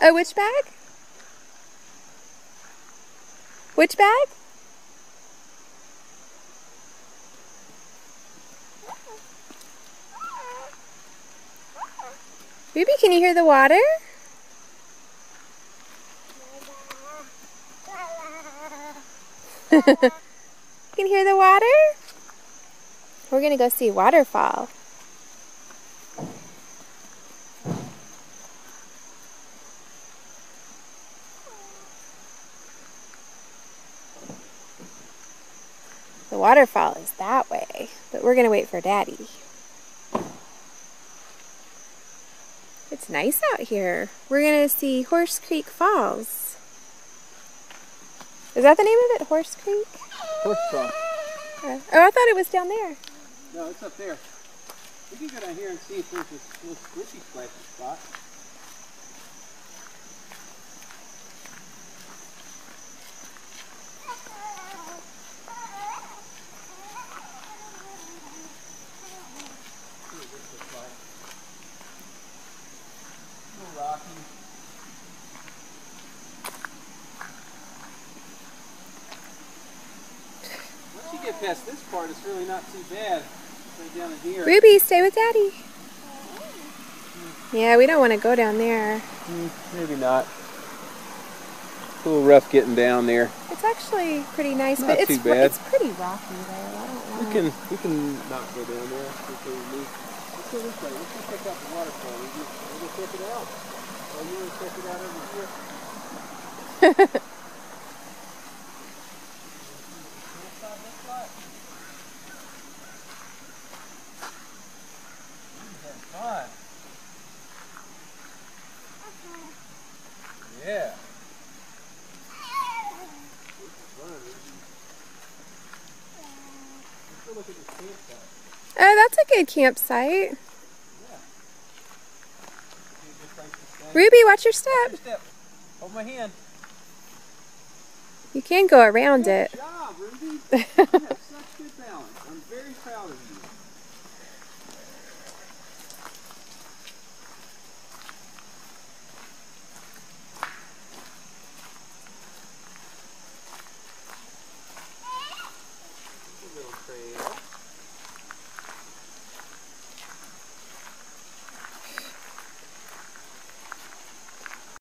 Oh, which bag? Which bag? Ruby, can you hear the water? You can hear the water? We're gonna go see a waterfall. The waterfall is that way, but we're gonna wait for Daddy. It's nice out here. We're gonna see Horse Creek Falls. Is that the name of it, Horse Creek? Horse Trough. Oh, I thought it was down there. No, it's up there. We can go down here and see if there's this little squishy splashy spot. Rocky. Once you get past this part, it's really not too bad. Right down in here. Ruby, stay with Daddy. Yeah, we don't want to go down there. Maybe not. It's a little rough getting down there. It's actually pretty nice, Not but too bad. it's pretty rocky there. I don't know. We can not go down there. Let's go this way. Let's go check out the waterfall. We'll go check it out. Oh, you want to check it out over here? Fun. Yeah. Let's go look at this campsite. Oh, that's a good campsite. Yeah. Ruby, watch your step. Step. Hold my hand. You can go around it. Good job, Ruby.